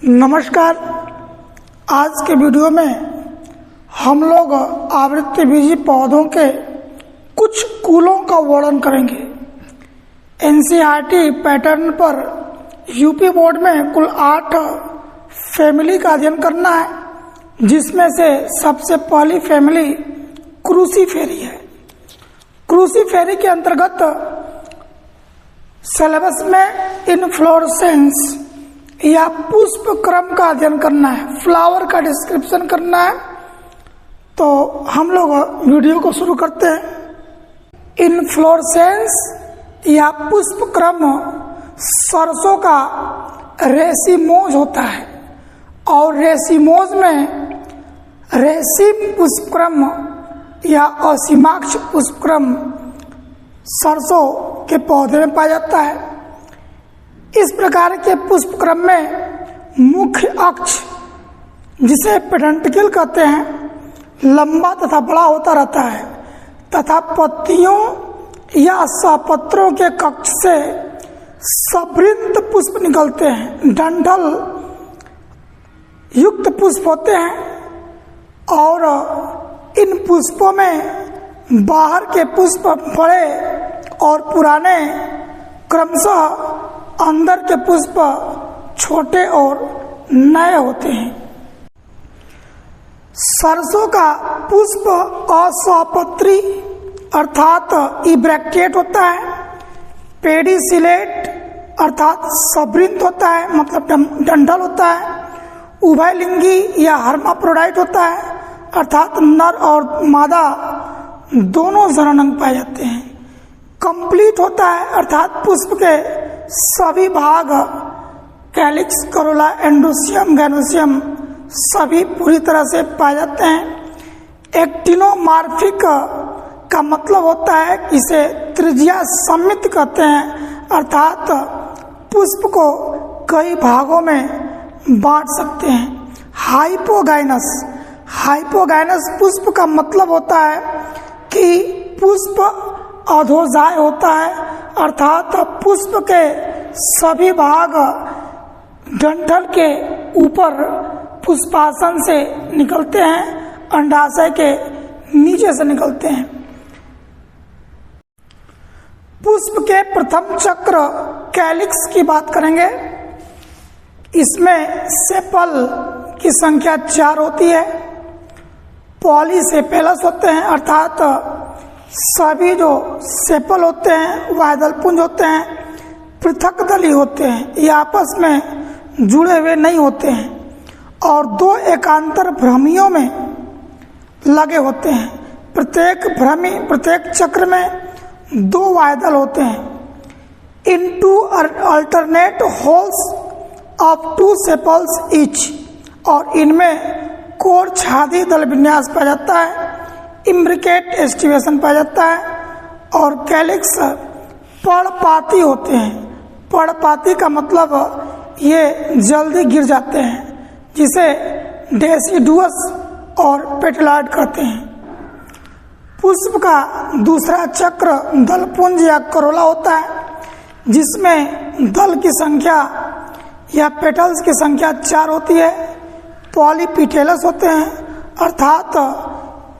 नमस्कार। आज के वीडियो में हम लोग आवृत्तिबीजी पौधों के कुछ कुलों का वर्णन करेंगे। एनसीईआरटी पैटर्न पर यूपी बोर्ड में कुल 8 फैमिली का अध्ययन करना है, जिसमें से सबसे पहली फैमिली क्रूसीफेरी है। क्रूसीफेरी के अंतर्गत सिलेबस में इनफ्लोरेसेंस या पुष्प क्रम का अध्ययन करना है, फ्लावर का डिस्क्रिप्शन करना है। तो हम लोग वीडियो को शुरू करते हैं। इनफ्लोरेसेंस या पुष्प क्रम सरसों का रेसिमोज होता है और रेसिमोज में रेसिम पुष्पक्रम या असीमाक्ष पुष्पक्रम सरसों के पौधे में पाया जाता है। इस प्रकार के पुष्पक्रम में मुख्य अक्ष, जिसे पेडंटिकल कहते हैं, लंबा तथा बड़ा होता रहता है तथा पत्तियों या सहपत्रों के कक्ष से सवृंत पुष्प निकलते हैं। डंठल युक्त पुष्प होते हैं और इन पुष्पों में बाहर के पुष्प बड़े और पुराने, क्रमशः अंदर के पुष्प छोटे और नए होते हैं। सरसों का पुष्प असहपत्री अर्थात इब्रैक्टेट होता है। पेडिसिलेट अर्थात सवृंत होता है, मतलब डंठल होता है। उभयलिंगी या हर्माफ्रोडाइट होता है, अर्थात नर और मादा दोनों जननांग पाए जाते हैं। कंप्लीट होता है अर्थात पुष्प के सभी भाग, कैलिक्स, करोला, एंडोसियम, गैनोसियम सभी पूरी तरह से पाए जाते हैं। एक्टिनोमार्फिक का मतलब होता है कि इसे त्रिज्या सममित कहते हैं, अर्थात पुष्प को कई भागों में बांट सकते हैं। हाइपोगाइनस पुष्प का मतलब होता है कि पुष्प अधोजाय होता है, अर्थात पुष्प के सभी भाग डंठल के ऊपर पुष्पासन से निकलते हैं, अंडाशय के नीचे से निकलते हैं। पुष्प के प्रथम चक्र कैलिक्स की बात करेंगे। इसमें सेपल की संख्या 4 होती है। पॉलीसेपेलस होते हैं, अर्थात सभी जो सेपल होते हैं वह दलपुंज होते हैं, पृथक दली होते हैं, ये आपस में जुड़े हुए नहीं होते हैं और 2 एकांतर भ्रमियों में लगे होते हैं। प्रत्येक चक्र में 2 वायदल होते हैं। इन 2 alternate holes of 2 sepals each, और इनमें कोर छादी दल विन्यास पाया जाता है। इम्ब्रिकेट एस्टिवेशन पाया जाता है और कैलिक्स पर्णपाती होते हैं। पर्णपाती का मतलब ये जल्दी गिर जाते हैं, जिसे डेसिडुअस और पेटलाइड कहते हैं। पुष्प का दूसरा चक्र दलपुंज या करोला होता है, जिसमें दल की संख्या या पेटल्स की संख्या 4 होती है। पॉलीपिटेलस होते हैं, अर्थात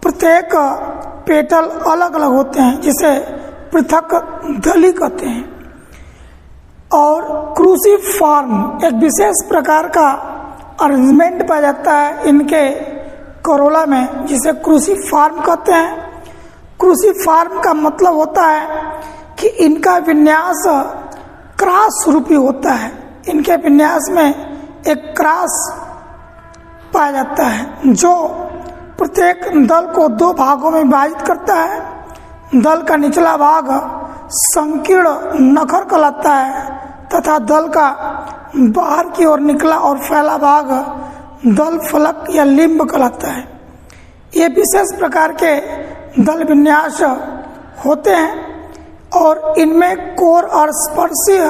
प्रत्येक पेटल अलग अलग होते हैं, जिसे पृथक दली कहते हैं। और क्रूसीफॉर्म एक विशेष प्रकार का अरेंजमेंट पाया जाता है इनके करोला में, जिसे क्रूसीफॉर्म कहते हैं। क्रूसीफॉर्म का मतलब होता है कि इनका विन्यास क्रॉस रूपी होता है। इनके विन्यास में एक क्रॉस पाया जाता है, जो प्रत्येक दल को 2 भागों में विभाजित करता है। दल का निचला भाग संकीर्ण नखर कहलाता है तथा दल का बाहर की ओर निकला और फैला भाग दल फलक या लिम्ब कहलाता है। ये विशेष प्रकार के दल विन्यास होते हैं और इनमें कोर और स्पर्शीय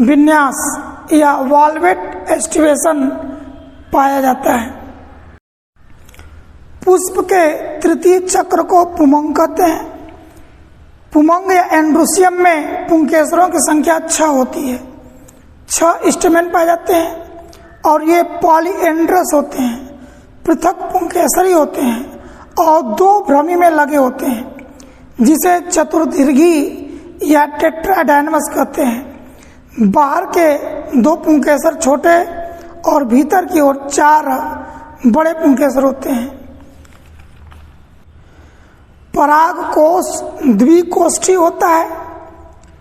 विन्यास या वॉल्वेट एस्टिवेशन पाया जाता है। पुष्प के तृतीय चक्र को पुमंग कहते हैं। पुमंग या एंड्रोसियम में पुंकेसरों की संख्या 6 होती है। 6 स्टेमेन पाए जाते हैं और ये पॉलीएंड्रस होते हैं, पृथक पुंकेसरी होते हैं और दो भ्रमी में लगे होते हैं, जिसे चतुर्दीर्घी या टेट्राडाइनमस कहते हैं। बाहर के दो पुंकेसर छोटे और भीतर की ओर 4 बड़े पुंकेसर होते हैं। परागकोश द्विकोष्ठी होता है,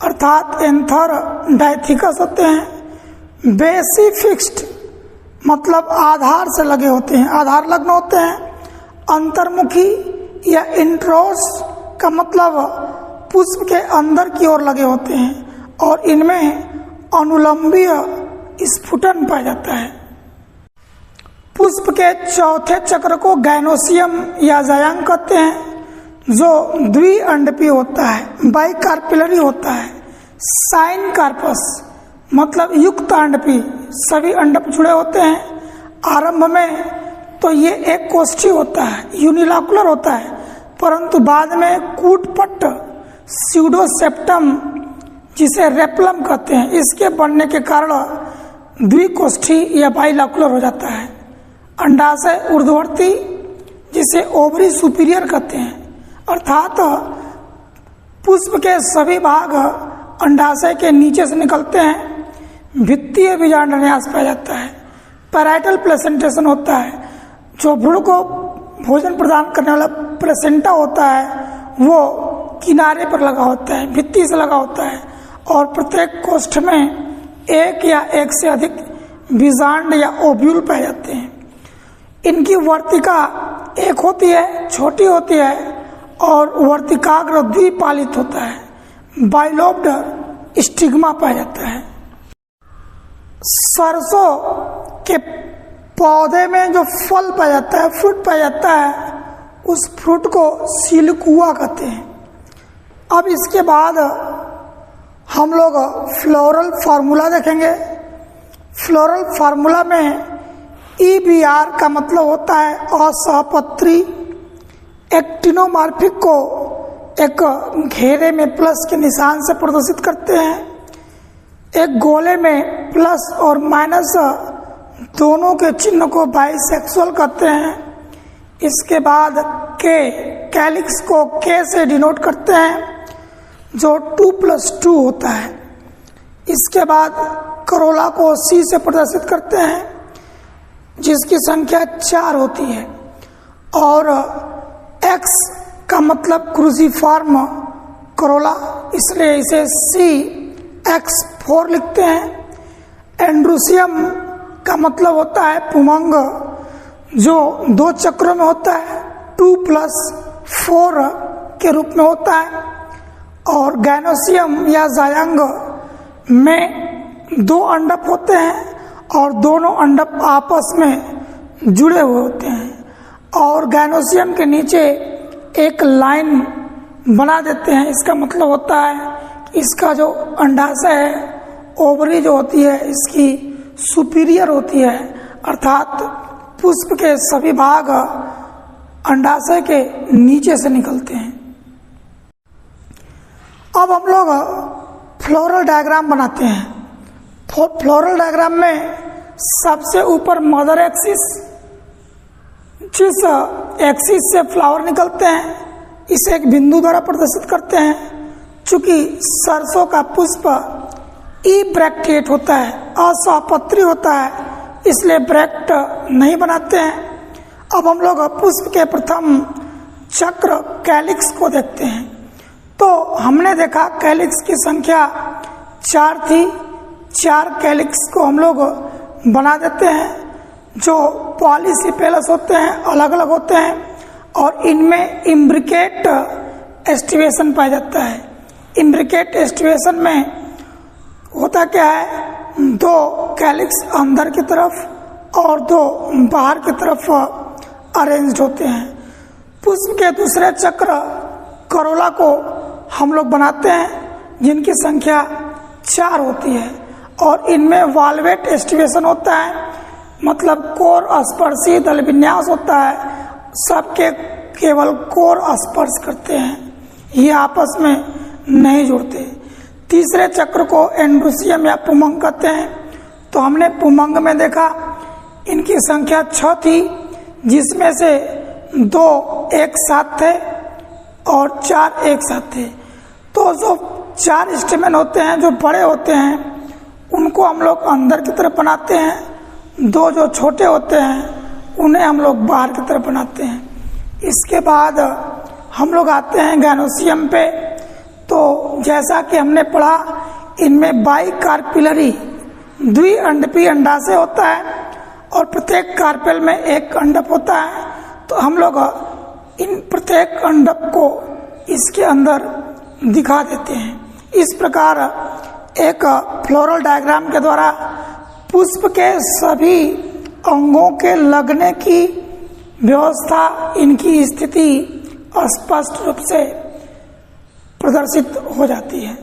अर्थात एंथर डायथिकस होते हैं। बेसी फिक्स्ड मतलब आधार से लगे होते हैं, आधार लग्न होते हैं। अंतर्मुखी या इंट्रोस का मतलब पुष्प के अंदर की ओर लगे होते हैं और इनमें अनुलंबीय स्फुटन पाया जाता है। पुष्प के चौथे चक्र को गैनोसियम या जायांग कहते हैं, जो द्विअंडपी होता है, बाइकार्पिलरी होता है। साइन कार्पस मतलब युक्त अंडपी, सभी अंडप जुड़े होते हैं। आरंभ में तो ये एक कोष्ठी होता है, यूनिलॉकुलर होता है, परंतु बाद में कूटपट्ट स्यूडोसेप्टम जिसे रेपलम कहते हैं, इसके बनने के कारण द्विकोष्ठी या बाइलॉकुलर हो जाता है। अंडाशय ऊर्ध्ववर्ती जिसे ओवरी सुपीरियर कहते हैं, अर्थात पुष्प के सभी भाग अंडाशय के नीचे से निकलते हैं। भित्तीय बीजांडन्यास पाया जाता है। पैराइटल प्लेसेंटेशन होता है, जो भ्रूण को भोजन प्रदान करने वाला प्लेसेंटा होता है वो किनारे पर लगा होता है, भित्ति से लगा होता है और प्रत्येक कोष्ठ में एक या एक से अधिक बीजांड या ओव्यूल पाए जाते हैं। इनकी वर्तिका एक होती है, छोटी होती है और वर्तिकाग्र द्विपालित होता है। बाइलोब्ड स्टिग्मा पाया जाता है। सरसों के पौधे में जो फल पाया जाता है, फ्रूट पाया जाता है, उस फ्रूट को सिलकुआ कहते हैं। अब इसके बाद हम लोग फ्लोरल फार्मूला देखेंगे। फ्लोरल फार्मूला में EBR का मतलब होता है असहपत्री। एक्टिनोमार्फिक को एक घेरे में प्लस के निशान से प्रदर्शित करते हैं। एक गोले में प्लस और माइनस दोनों के चिन्ह को बाइसेक्सुअल कहते हैं। इसके बाद कैलिक्स को K से डिनोट करते हैं, जो 2+2 होता है। इसके बाद करोला को C से प्रदर्शित करते हैं, जिसकी संख्या 4 होती है। और X का मतलब क्रूसीफॉर्म करोला, इसलिए इसे CX4 लिखते हैं। एंड्रूसियम का मतलब होता है पुमंग, जो 2 चक्रों में होता है, 2+4 के रूप में होता है। और गैनोसियम या जायांग में 2 अंडप होते हैं और दोनों अंडप आपस में जुड़े हुए होते हैं और गैनोसियम के नीचे एक लाइन बना देते हैं। इसका मतलब होता है कि इसका जो अंडाशय है, ओवरी जो होती है, इसकी सुपीरियर होती है, अर्थात पुष्प के सभी भाग अंडाशय के नीचे से निकलते हैं। अब हम लोग फ्लोरल डायग्राम बनाते हैं। फ्लोरल डायग्राम में सबसे ऊपर मदर एक्सिस, जिस एक्सिस से फ्लावर निकलते हैं, इसे एक बिंदु द्वारा प्रदर्शित करते हैं। चूंकि सरसों का पुष्प ब्रैक्टेट होता है, असहपत्री होता है, इसलिए ब्रैक्ट नहीं बनाते हैं। अब हम लोग पुष्प के प्रथम चक्र कैलिक्स को देखते हैं। तो हमने देखा कैलिक्स की संख्या 4 थी। 4 कैलिक्स को हम लोग बना देते हैं, जो पॉलीसिपेलस होते हैं, अलग अलग होते हैं और इनमें इम्ब्रिकेट एस्टिवेशन पाया जाता है। इम्ब्रिकेट एस्टिवेशन में होता क्या है, 2 कैलिक्स अंदर की तरफ और 2 बाहर की तरफ अरेंज्ड होते हैं। पुष्प के दूसरे चक्र करोला को हम लोग बनाते हैं, जिनकी संख्या 4 होती है और इनमें वाल्वेट एस्टिवेशन होता है, मतलब कोर स्पर्शी दल विन्यास होता है। सबके केवल कोर स्पर्श करते हैं, ये आपस में नहीं जुड़ते। तीसरे चक्र को एंड्रूसियम या पुमंग कहते हैं। तो हमने पुमंग में देखा इनकी संख्या 6 थी, जिसमें से 2 एक साथ थे और 4 एक साथ थे। तो जो 4 स्टेमेन होते हैं जो बड़े होते हैं उनको हम लोग अंदर की तरफ बनाते हैं, 2 जो छोटे होते हैं उन्हें हम लोग बाहर की तरफ बनाते हैं। इसके बाद हम लोग आते हैं गैनोसियम पे। तो जैसा कि हमने पढ़ा, इनमें बाइकार्पिलरी द्विअंडपीय अंडाशय होता है और प्रत्येक कार्पेल में एक अंडक होता है। तो हम लोग इन प्रत्येक अंडक को इसके अंदर दिखा देते हैं। इस प्रकार एक फ्लोरल डायग्राम के द्वारा पुष्प के सभी अंगों के लगने की व्यवस्था, इनकी स्थिति स्पष्ट रूप से प्रदर्शित हो जाती है।